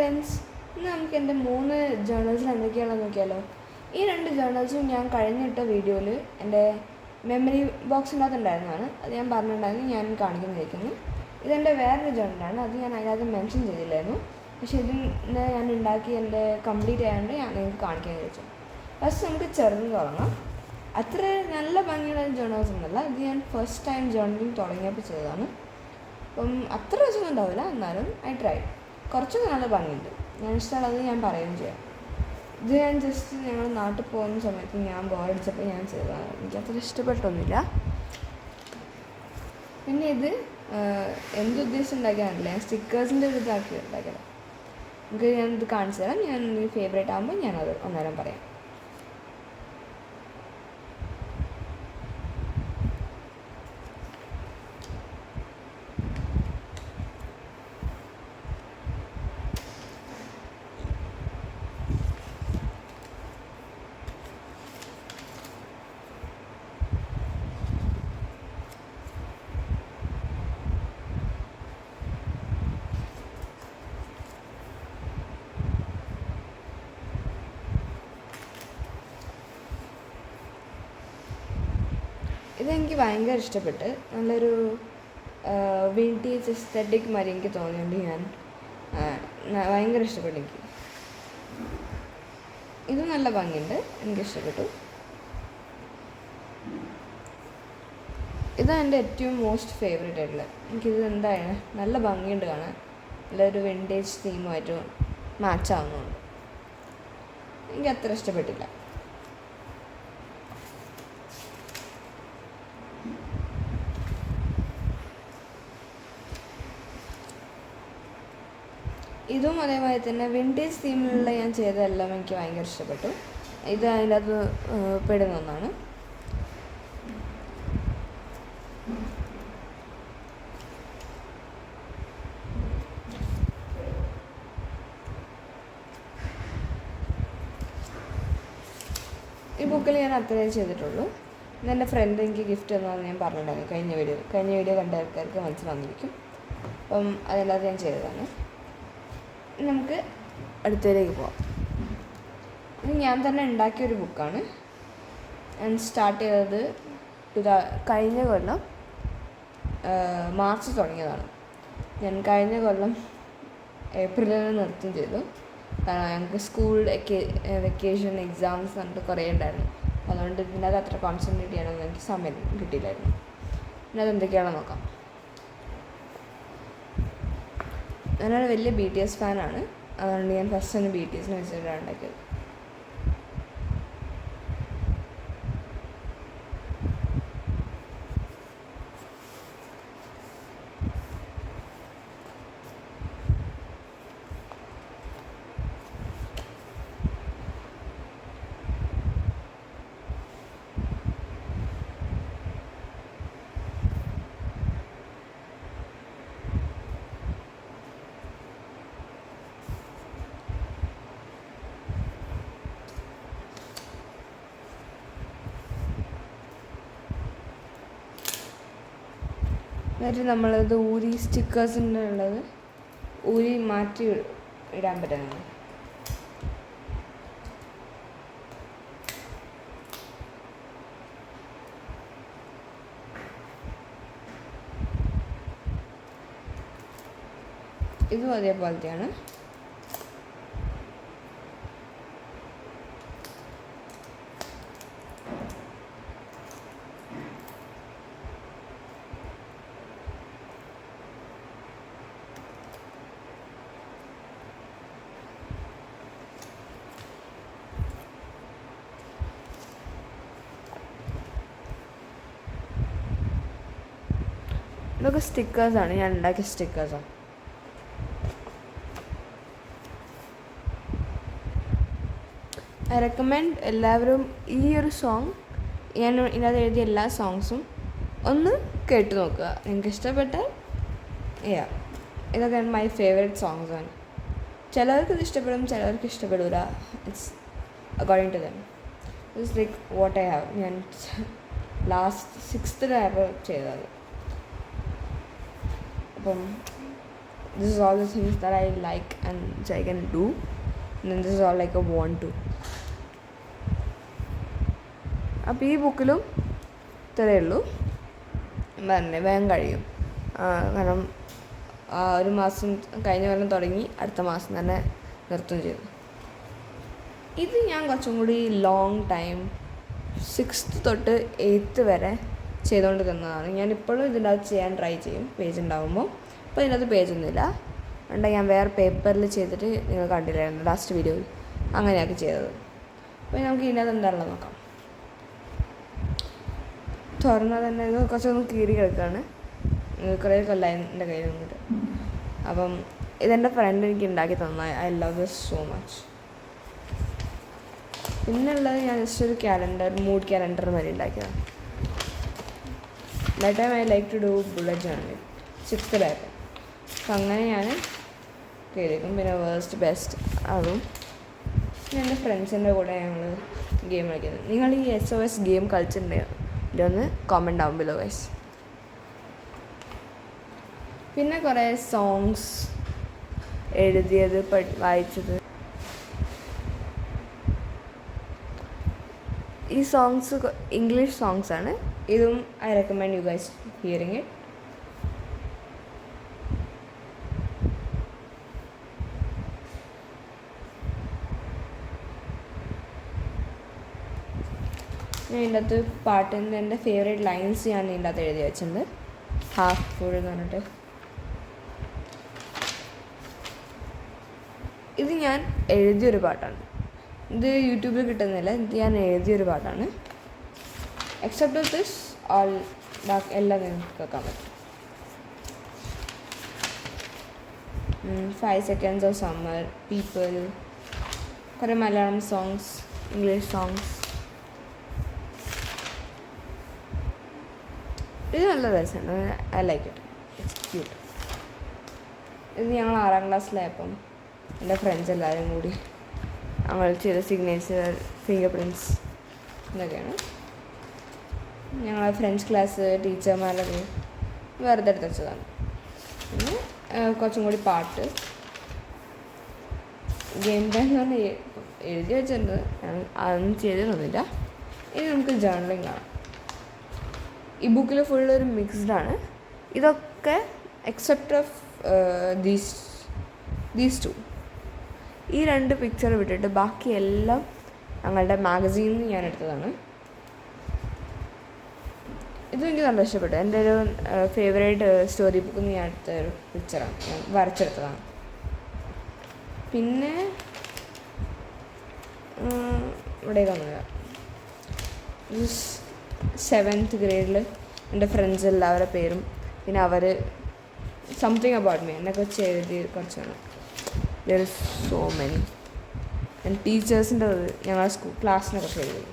Friends, ഇന്ന് നമുക്ക് എൻ്റെ 3 ജേർണൽസിൽ എന്തൊക്കെയാണെന്ന് നോക്കിയാലോ. ഈ 2 ജേർണൽസും ഞാൻ കഴിഞ്ഞിട്ട വീഡിയോയിൽ എൻ്റെ മെമ്മറി ബോക്സിനകത്ത് ഉണ്ടായിരുന്നതാണ്. അത് ഞാൻ പറഞ്ഞിട്ടുണ്ടായിരുന്നു, ഞാൻ കാണിക്കുന്നതായിരിക്കുന്നു. ഇതെൻ്റെ വേറൊരു ജേർണലാണ്, അത് ഞാൻ അതിനകത്ത് മെൻഷൻ ചെയ്തില്ലായിരുന്നു. പക്ഷേ ഇതിന് ഞാൻ ഉണ്ടാക്കി എൻ്റെ കംപ്ലീറ്റ് ആയതുകൊണ്ട് ഞാൻ നിങ്ങൾക്ക് കാണിക്കാൻ വിചാരിച്ചു. ഫസ്റ്റ് നമുക്ക് ചെറുത് തുടങ്ങാം. അത്ര നല്ല ഭംഗിയുള്ള ജേർണൽസ് ഒന്നുമല്ല, ഇത് ഞാൻ ഫസ്റ്റ് ടൈം ജേർണലിങ് തുടങ്ങിയപ്പോൾ ചെയ്തതാണ്. അപ്പം അത്ര രസമൊന്നും ഉണ്ടാവില്ല, എന്നാലും ഐ ട്രൈ. കുറച്ചൊക്കെ നല്ല ഭംഗിയുണ്ട്. ഞാൻ ഇഷ്ടമുള്ളത് ഞാൻ പറയുകയും ചെയ്യാം. ഇത് ഞാൻ ജസ്റ്റ് ഞങ്ങൾ നാട്ടിൽ പോകുന്ന സമയത്ത് ഞാൻ ബോറടിച്ചപ്പോൾ ഞാൻ ചെയ്തതാണ്. എനിക്കത്ര ഇഷ്ടപ്പെട്ടൊന്നുമില്ല. പിന്നെ ഇത് എന്തുദ്ദേശം ഉണ്ടാക്കിയാണല്ലേ, ഞാൻ സ്റ്റിക്കേഴ്സിൻ്റെ ഒരു ഇതാക്കി ഉണ്ടാക്കിയത്. നമുക്ക് ഞാനിത് കാണിച്ചു തരാം. ഞാൻ ഫേവറേറ്റ് ആകുമ്പോൾ ഞാനത് അന്നേരം പറയാം. ഇതെനിക്ക് ഭയങ്കര ഇഷ്ടപ്പെട്ട്, നല്ലൊരു വിൻറ്റേജ് എസ്തെറ്റിക് മാതിരി എനിക്ക് തോന്നിയുണ്ട്. ഞാൻ ഭയങ്കര ഇഷ്ടപ്പെട്ടു. എനിക്ക് ഇത് നല്ല ഭംഗിയുണ്ട്, എനിക്കിഷ്ടപ്പെട്ടു. ഇതാണ് എൻ്റെ ഏറ്റവും മോസ്റ്റ് ഫേവറേറ്റ് ആയിട്ടുള്ളത്. എനിക്കിത് എന്താണ് നല്ല ഭംഗിയുണ്ട് കാണാൻ, നല്ലൊരു വിൻറ്റേജ് തീമുമായിട്ട് മാച്ച് ആവുന്നുണ്ട്. എനിക്ക് അത്ര ഇഷ്ടപ്പെട്ടില്ല. ഇതും അതേമാതിരി തന്നെ വിൻറ്റേജ് തീമിലുള്ള ഞാൻ ചെയ്തതെല്ലാം എനിക്ക് ഭയങ്കര ഇഷ്ടപ്പെട്ടു. ഇത് അതിൻ്റെ അത് പെടുന്ന ഒന്നാണ്. ഈ ബുക്കിൽ ഞാൻ അത്രയേ ചെയ്തിട്ടുള്ളൂ. ഇതെൻ്റെ ഫ്രണ്ട് എനിക്ക് ഗിഫ്റ്റ് തന്നതെന്ന് ഞാൻ പറഞ്ഞിട്ടുണ്ടായിരുന്നു കഴിഞ്ഞ വീഡിയോ കണ്ട ആൾക്കാർക്ക് മനസ്സിലാകുന്നിരിക്കും. അപ്പം അതിനകത്ത് ഞാൻ ചെയ്തതാണ്. നമുക്ക് അടുത്തതിലേക്ക് പോവാം. ഇത് ഞാൻ തന്നെ ഉണ്ടാക്കിയൊരു ബുക്കാണ്. ഞാൻ സ്റ്റാർട്ട് ചെയ്തത് കഴിഞ്ഞ കൊല്ലം മാർച്ച് തുടങ്ങിയതാണ്. ഞാൻ കഴിഞ്ഞ കൊല്ലം ഏപ്രിലിൽ നിർത്തുകയും ചെയ്തു. കാരണം ഞങ്ങൾക്ക് സ്കൂൾ വെക്കേഷൻ എക്സാംസ് പറഞ്ഞിട്ട് കുറേ ഉണ്ടായിരുന്നു. അതുകൊണ്ട് ഇതിനകത്ത് അത്ര കോൺസെൻട്രേറ്റ് ചെയ്യാനൊന്നും എനിക്ക് സമയം കിട്ടിയില്ലായിരുന്നു. പിന്നെ അതെന്തൊക്കെയാണെന്ന് നോക്കാം. ഞാനൊരു വലിയ BTS ഫാനാണ്. അതുകൊണ്ട് ഞാൻ ഫസ്റ്റ് തന്നെ BTSനെ വെച്ചിട്ടാണ് ഉണ്ടാക്കിയത്. എന്നിട്ട് നമ്മളത് ഊരി സ്റ്റിക്കേഴ്സിൻ്റെ ഉള്ളത് ഊരി മാറ്റി ഇടാൻ പറ്റുന്നത്. ഇതും അതേപോലത്തെയാണ്. ഇതൊക്കെ സ്റ്റിക്കേഴ്സാണ്, ഞാൻ ഉണ്ടാക്കിയ സ്റ്റിക്കേഴ്സാണ്. ഐ റെക്കമെൻഡ് എല്ലാവരും ഈ ഒരു സോങ്, ഞാൻ ഇതിനകത്ത് എഴുതിയ എല്ലാ സോങ്സും ഒന്ന് കേട്ട് നോക്കുക. നിങ്ങൾക്ക് ഇഷ്ടപ്പെട്ടാൽ ഇതൊക്കെ മൈ ഫേവറേറ്റ് സോങ്സാണ്. ചിലവർക്ക് ഇത് ഇഷ്ടപ്പെടും, ചിലവർക്ക് ഇഷ്ടപ്പെടില്ല. It's according to them. It's like what I have. ഞാൻ ലാസ്റ്റ് 6th ചെയ്തത്. അപ്പം this is all the things that I like and which I can do, and then this is all like a want to. അപ്പോൾ ഈ ബുക്കിലും ഇത്രയേ ഉള്ളൂ. പറഞ്ഞേ വേഗം കഴിയും. കാരണം ഒരു മാസം കഴിഞ്ഞ കൊല്ലം തുടങ്ങി അടുത്ത മാസം തന്നെ നിർത്തുകയും ചെയ്തു. ഇത് ഞാൻ കുറച്ചും കൂടി ലോങ് ടൈം 6th തൊട്ട് 8th വരെ ചെയ്തുകൊണ്ട് തന്നതാണ്. ഞാനിപ്പോഴും ഇതിൻ്റെ അകത്ത് ചെയ്യാൻ ട്രൈ ചെയ്യും പേജ് ഉണ്ടാകുമ്പോൾ. അപ്പോൾ ഇതിനകത്ത് പേജൊന്നുമില്ല. അതുകൊണ്ട് ഞാൻ വേറെ പേപ്പറിൽ ചെയ്തിട്ട് നിങ്ങൾ കണ്ടില്ലായിരുന്നു ലാസ്റ്റ് വീഡിയോയിൽ, അങ്ങനെയൊക്കെ ചെയ്തത്. അപ്പോൾ നമുക്ക് ഇതിനകത്ത് എന്താണല്ലോ നോക്കാം. തുറന്നാൽ തന്നെ ഇത് കുറച്ചൊന്ന് കീറി കിടക്കുകയാണ്. കുറേ കൊല്ലമായി എൻ്റെ കയ്യിൽ നിന്നിട്ട്. അപ്പം ഇതെൻ്റെ ഫ്രണ്ട് എനിക്ക് ഉണ്ടാക്കി തന്ന. I love this so much. പിന്നുള്ളത് ഞാൻ ജസ്റ്റ് ഒരു ക്യാലണ്ടർ, മൂഡ് ക്യാലണ്ടർ വരെ ഉണ്ടാക്കിയതാണ്. That time I like to do bullet journaling 6th back. അപ്പം അങ്ങനെ ഞാൻ കയറിയേക്കും. പിന്നെ വേസ്റ്റ് ബെസ്റ്റ് അതും. പിന്നെ എൻ്റെ ഫ്രണ്ട്സിൻ്റെ കൂടെ ഞങ്ങൾ ഗെയിം കളിക്കുന്നത്. നിങ്ങൾ ഈ SOS ഗെയിം കളിച്ചിട്ടുണ്ടെങ്കിൽ ഒന്ന് കോമൻറ്റ് ഡൗൺ ബിലോ ഗൈസ്. പിന്നെ കുറേ സോങ്സ് എഴുതിയത് വായിച്ചത്. ഈ സോങ്സ് ഇംഗ്ലീഷ് സോങ്സ് ആണ്. ഇതും I recommend you guys hearing it. ഞാൻ ഇതിൻ്റെ അകത്ത് പാട്ടിൻ്റെ എൻ്റെ ഫേവറേറ്റ് ലൈൻസ് ഞാൻ ഇതിൻ്റെ അകത്ത് എഴുതി വെച്ചിട്ടുണ്ട്. ഹാഫ് ഫുൾ എന്ന് പറഞ്ഞിട്ട്. ഇത് ഞാൻ എഴുതിയൊരു പാട്ടാണ്. ഇത് യൂട്യൂബിൽ കിട്ടുന്നില്ല. ഇത് ഞാൻ എഴുതിയൊരു പാട്ടാണ്. എക്സെപ്റ്റ് ദിസ് ഓൾ എല്ലാം നിങ്ങൾക്ക് കേൾക്കാൻ പറ്റും. 5 seconds of summer, people, കുറേ മലയാളം സോങ്സ്, ഇംഗ്ലീഷ് സോങ്സ്. ഇത് നല്ല രസമാണ്. I like it. It's cute. ഇത് ഞങ്ങൾ 6ാം ക്ലാസ്സിലായപ്പം എൻ്റെ ഫ്രണ്ട്സ് എല്ലാവരും കൂടി ഞങ്ങൾ ചെയ്ത സിഗ്നേച്ചർ, ഫിംഗർ പ്രിൻറ്റ്സ് ഇതൊക്കെയാണ്. ഞങ്ങളെ ഫ്രണ്ട്സ് ക്ലാസ് ടീച്ചർമാരൊക്കെ വെറുതെ എടുത്ത് വെച്ചതാണ്. പിന്നെ കുറച്ചും കൂടി പാട്ട്, ഗെയിം പ്ലാൻ എന്ന് പറഞ്ഞാൽ എഴുതി വെച്ചിട്ടുണ്ട്. ഞാൻ അതൊന്നും ചെയ്തിട്ടൊന്നുമില്ല. ഇനി നമുക്ക് ജേർണലിംഗ് കാണാം. ഈ ബുക്കിൽ ഫുള്ളൊരു മിക്സ്ഡാണ്. ഇതൊക്കെ എക്സെപ്റ്റ് ഓഫ് ദീസ് 2. ഈ 2 പിക്ചർ വിട്ടിട്ട് ബാക്കിയെല്ലാം ഞങ്ങളുടെ മാഗസീനിൽ നിന്ന് ഞാൻ എടുത്തതാണ്. ഇതും എനിക്ക് നല്ല ഇഷ്ടപ്പെട്ടു. എൻ്റെ ഒരു ഫേവറേറ്റ് സ്റ്റോറി ബുക്കിൽ നിന്ന് ഞാൻ എടുത്ത ഒരു പിക്ചറാണ്. ഞാൻ വരച്ചെടുത്തതാണ്. പിന്നെ ഇവിടേക്ക് വന്നത് 7th ഗ്രേഡിൽ എൻ്റെ ഫ്രണ്ട്സ് എല്ലാവരുടെ പേരും പിന്നെ അവർ സംതിങ് അബൌട്ട് മീ എന്നെക്കുറിച്ച് എഴുതി കുറച്ചാണ്. There is so many. And ടീച്ചേഴ്സിൻ്റെ ഞങ്ങളുടെ ക്ലാസ്സിനെ കുറിച്ച് എഴുതി.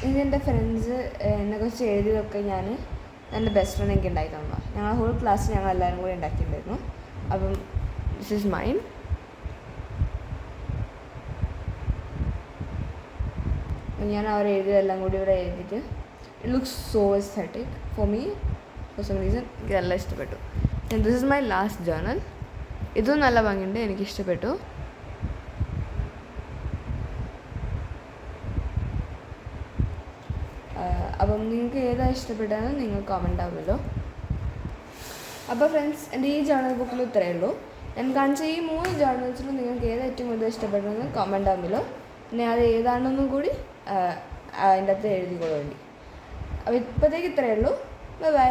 ഇതെൻ്റെ ഫ്രണ്ട്സ് എന്നെക്കുറിച്ച് എഴുതിയതൊക്കെ ഞാൻ എൻ്റെ ബെസ്റ്റ് ഫ്രണ്ട് എനിക്ക് ഉണ്ടാക്കി തന്നതാണ്. ഞങ്ങൾ ഹോൾ ക്ലാസ് ഞങ്ങൾ എല്ലാവരും കൂടി ഉണ്ടാക്കിയിട്ടുണ്ടായിരുന്നു. അപ്പം ദിസ് ഈസ് മൈൻ. ഞാൻ അവർ എഴുതിയതെല്ലാം കൂടി ഇവിടെ എഴുതിയിട്ട് it looks so aesthetic for me. For some reason എനിക്ക് നല്ല ഇഷ്ടപ്പെട്ടു. And this is my last journal. ഇതും നല്ല ഭംഗിയുണ്ട്, എനിക്കിഷ്ടപ്പെട്ടു. അപ്പം നിങ്ങൾക്ക് ഏതാണ് ഇഷ്ടപ്പെട്ടതെന്ന് നിങ്ങൾ കമൻ്റ് ആവുമല്ലോ. അപ്പോൾ ഫ്രണ്ട്സ്, എൻ്റെ ഈ ജേർണൽ ബുക്കിൽ ഇത്രയേ ഉള്ളൂ. ഞാൻ കാണിച്ച ഈ 3 ജേർണൽസിലും നിങ്ങൾക്ക് ഏത് ഏറ്റവും കൂടുതൽ ഇഷ്ടപ്പെട്ടതെന്ന് കമൻ്റ് ആവുമല്ലോ. പിന്നെ അത് ഏതാണെന്നും കൂടി അതിൻ്റെ അകത്ത് എഴുതിക്കൊള്ളു വേണ്ടി. അപ്പോൾ ഇപ്പോഴത്തേക്ക് ഇത്രയേ ഉള്ളൂ. Bye bye.